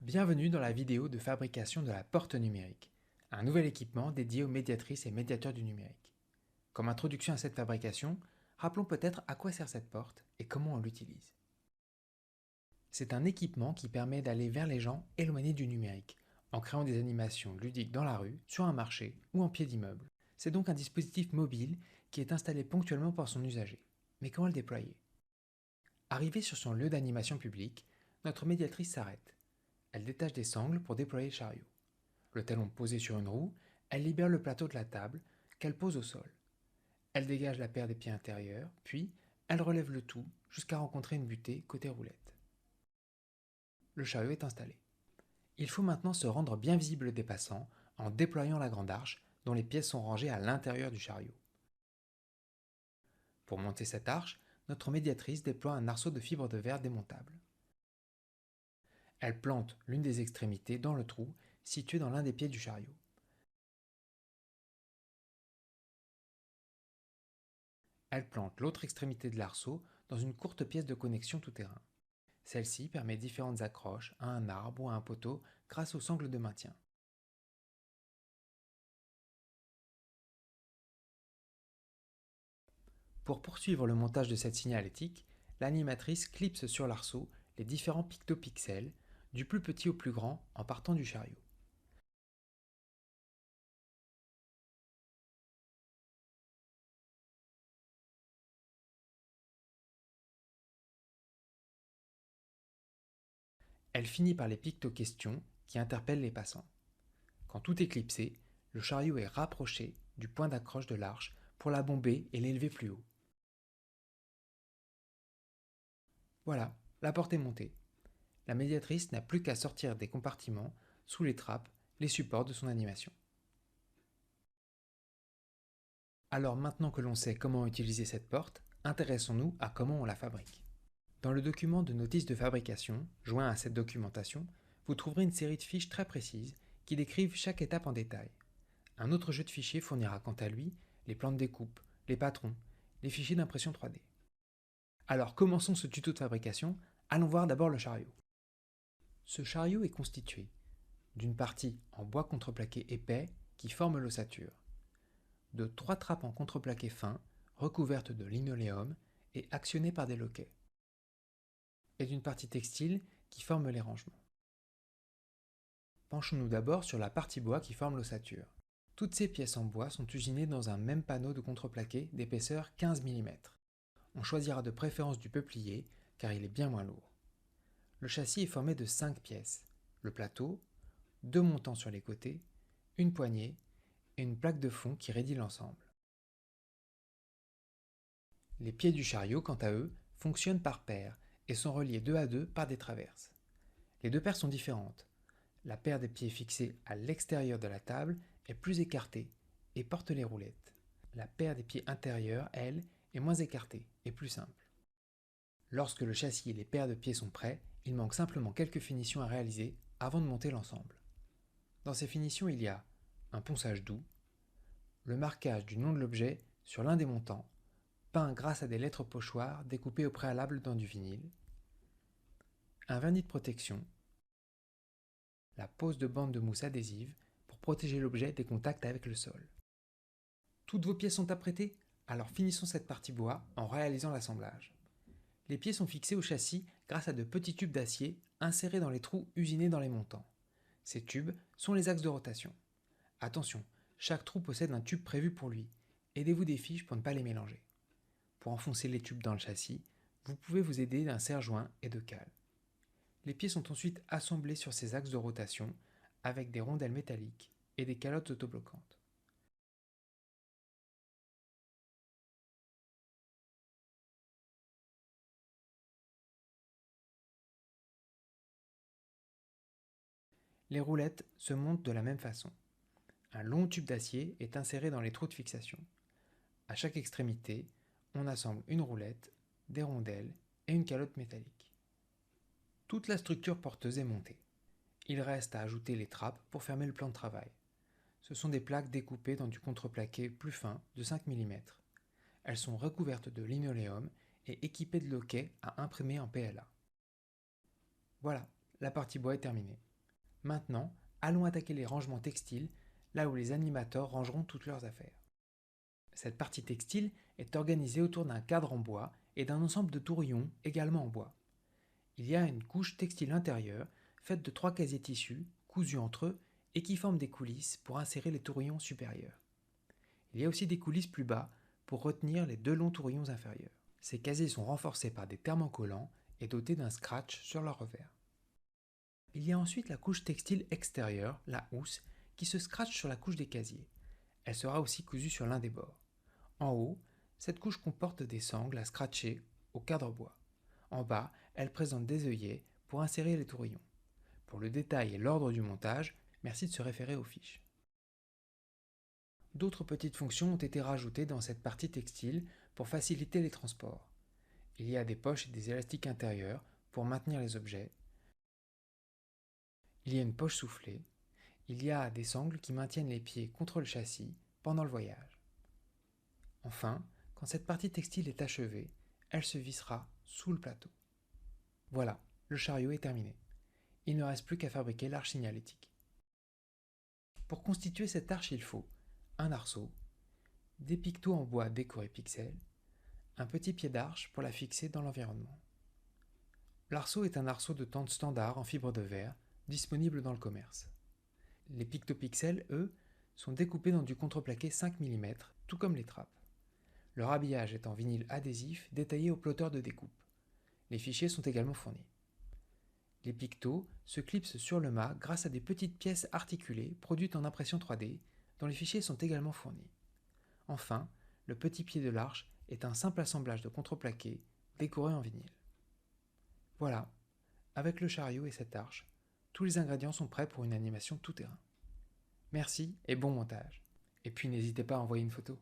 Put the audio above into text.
Bienvenue dans la vidéo de fabrication de la porte numérique, un nouvel équipement dédié aux médiatrices et médiateurs du numérique. Comme introduction à cette fabrication, rappelons peut-être à quoi sert cette porte et comment on l'utilise. C'est un équipement qui permet d'aller vers les gens éloignés du numérique, en créant des animations ludiques dans la rue, sur un marché ou en pied d'immeuble. C'est donc un dispositif mobile qui est installé ponctuellement par son usager. Mais comment le déployer? Arrivée sur son lieu d'animation publique, notre médiatrice s'arrête. Elle détache des sangles pour déployer le chariot. Le talon posé sur une roue, elle libère le plateau de la table, qu'elle pose au sol. Elle dégage la paire des pieds intérieurs, puis elle relève le tout jusqu'à rencontrer une butée côté roulette. Le chariot est installé. Il faut maintenant se rendre bien visible des passants en déployant la grande arche dont les pièces sont rangées à l'intérieur du chariot. Pour monter cette arche, notre médiatrice déploie un arceau de fibre de verre démontable. Elle plante l'une des extrémités dans le trou situé dans l'un des pieds du chariot. Elle plante l'autre extrémité de l'arceau dans une courte pièce de connexion tout-terrain. Celle-ci permet différentes accroches à un arbre ou à un poteau grâce au sangle de maintien. Pour poursuivre le montage de cette signalétique, l'animatrice clipse sur l'arceau les différents pictopixels, du plus petit au plus grand en partant du chariot. Elle finit par les picto-questions qui interpellent les passants. Quand tout est clipsé, le chariot est rapproché du point d'accroche de l'arche pour la bomber et l'élever plus haut. Voilà, la porte est montée. La médiatrice n'a plus qu'à sortir des compartiments, sous les trappes, les supports de son animation. Alors maintenant que l'on sait comment utiliser cette porte, intéressons-nous à comment on la fabrique. Dans le document de notice de fabrication, joint à cette documentation, vous trouverez une série de fiches très précises qui décrivent chaque étape en détail. Un autre jeu de fichiers fournira quant à lui les plans de découpe, les patrons, les fichiers d'impression 3D. Alors commençons ce tuto de fabrication, allons voir d'abord le chariot. Ce chariot est constitué d'une partie en bois contreplaqué épais qui forme l'ossature, de 3 trappes en contreplaqué fin recouvertes de linoléum et actionnées par des loquets, et d'une partie textile qui forme les rangements. Penchons-nous d'abord sur la partie bois qui forme l'ossature. Toutes ces pièces en bois sont usinées dans un même panneau de contreplaqué d'épaisseur 15 mm. On choisira de préférence du peuplier car il est bien moins lourd. Le châssis est formé de 5 pièces, le plateau, 2 montants sur les côtés, une poignée et une plaque de fond qui raidit l'ensemble. Les pieds du chariot, quant à eux, fonctionnent par paires et sont reliés 2 à 2 par des traverses. Les deux paires sont différentes. La paire des pieds fixés à l'extérieur de la table est plus écartée et porte les roulettes. La paire des pieds intérieurs, elle, est moins écartée et plus simple. Lorsque le châssis et les paires de pieds sont prêts, il manque simplement quelques finitions à réaliser avant de monter l'ensemble. Dans ces finitions, il y a un ponçage doux, le marquage du nom de l'objet sur l'un des montants, peint grâce à des lettres pochoirs découpées au préalable dans du vinyle, un vernis de protection, la pose de bandes de mousse adhésive pour protéger l'objet des contacts avec le sol. Toutes vos pièces sont apprêtées? Alors finissons cette partie bois en réalisant l'assemblage. Les pieds sont fixés au châssis grâce à de petits tubes d'acier insérés dans les trous usinés dans les montants. Ces tubes sont les axes de rotation. Attention, chaque trou possède un tube prévu pour lui. Aidez-vous des fiches pour ne pas les mélanger. Pour enfoncer les tubes dans le châssis, vous pouvez vous aider d'un serre-joint et de cales. Les pieds sont ensuite assemblés sur ces axes de rotation avec des rondelles métalliques et des calottes autobloquantes. Les roulettes se montent de la même façon. Un long tube d'acier est inséré dans les trous de fixation. À chaque extrémité, on assemble une roulette, des rondelles et une calotte métallique. Toute la structure porteuse est montée. Il reste à ajouter les trappes pour fermer le plan de travail. Ce sont des plaques découpées dans du contreplaqué plus fin de 5 mm. Elles sont recouvertes de linoléum et équipées de loquets à imprimer en PLA. Voilà, la partie bois est terminée. Maintenant, allons attaquer les rangements textiles, là où les animateurs rangeront toutes leurs affaires. Cette partie textile est organisée autour d'un cadre en bois et d'un ensemble de tourillons également en bois. Il y a une couche textile intérieure faite de 3 casiers tissus cousus entre eux et qui forment des coulisses pour insérer les tourillons supérieurs. Il y a aussi des coulisses plus bas pour retenir les 2 longs tourillons inférieurs. Ces casiers sont renforcés par des thermocollants et dotés d'un scratch sur leur revers. Il y a ensuite la couche textile extérieure, la housse, qui se scratche sur la couche des casiers. Elle sera aussi cousue sur l'un des bords. En haut, cette couche comporte des sangles à scratcher au cadre bois. En bas, elle présente des œillets pour insérer les tourillons. Pour le détail et l'ordre du montage, merci de se référer aux fiches. D'autres petites fonctions ont été rajoutées dans cette partie textile pour faciliter les transports. Il y a des poches et des élastiques intérieurs pour maintenir les objets. Il y a une poche soufflée. Il y a des sangles qui maintiennent les pieds contre le châssis pendant le voyage. Enfin, quand cette partie textile est achevée, elle se vissera sous le plateau. Voilà, le chariot est terminé. Il ne reste plus qu'à fabriquer l'arche signalétique. Pour constituer cette arche, il faut un arceau, des pictos en bois décorés pixels, un petit pied d'arche pour la fixer dans l'environnement. L'arceau est un arceau de tente standard en fibre de verre, disponible dans le commerce. Les pictopixels, eux, sont découpés dans du contreplaqué 5 mm, tout comme les trappes. Leur habillage est en vinyle adhésif détaillé au plotter de découpe. Les fichiers sont également fournis. Les pictos se clipsent sur le mât grâce à des petites pièces articulées produites en impression 3D, dont les fichiers sont également fournis. Enfin, le petit pied de l'arche est un simple assemblage de contreplaqué décoré en vinyle. Voilà, avec le chariot et cette arche, tous les ingrédients sont prêts pour une animation tout-terrain. Merci et bon montage. Et puis n'hésitez pas à envoyer une photo.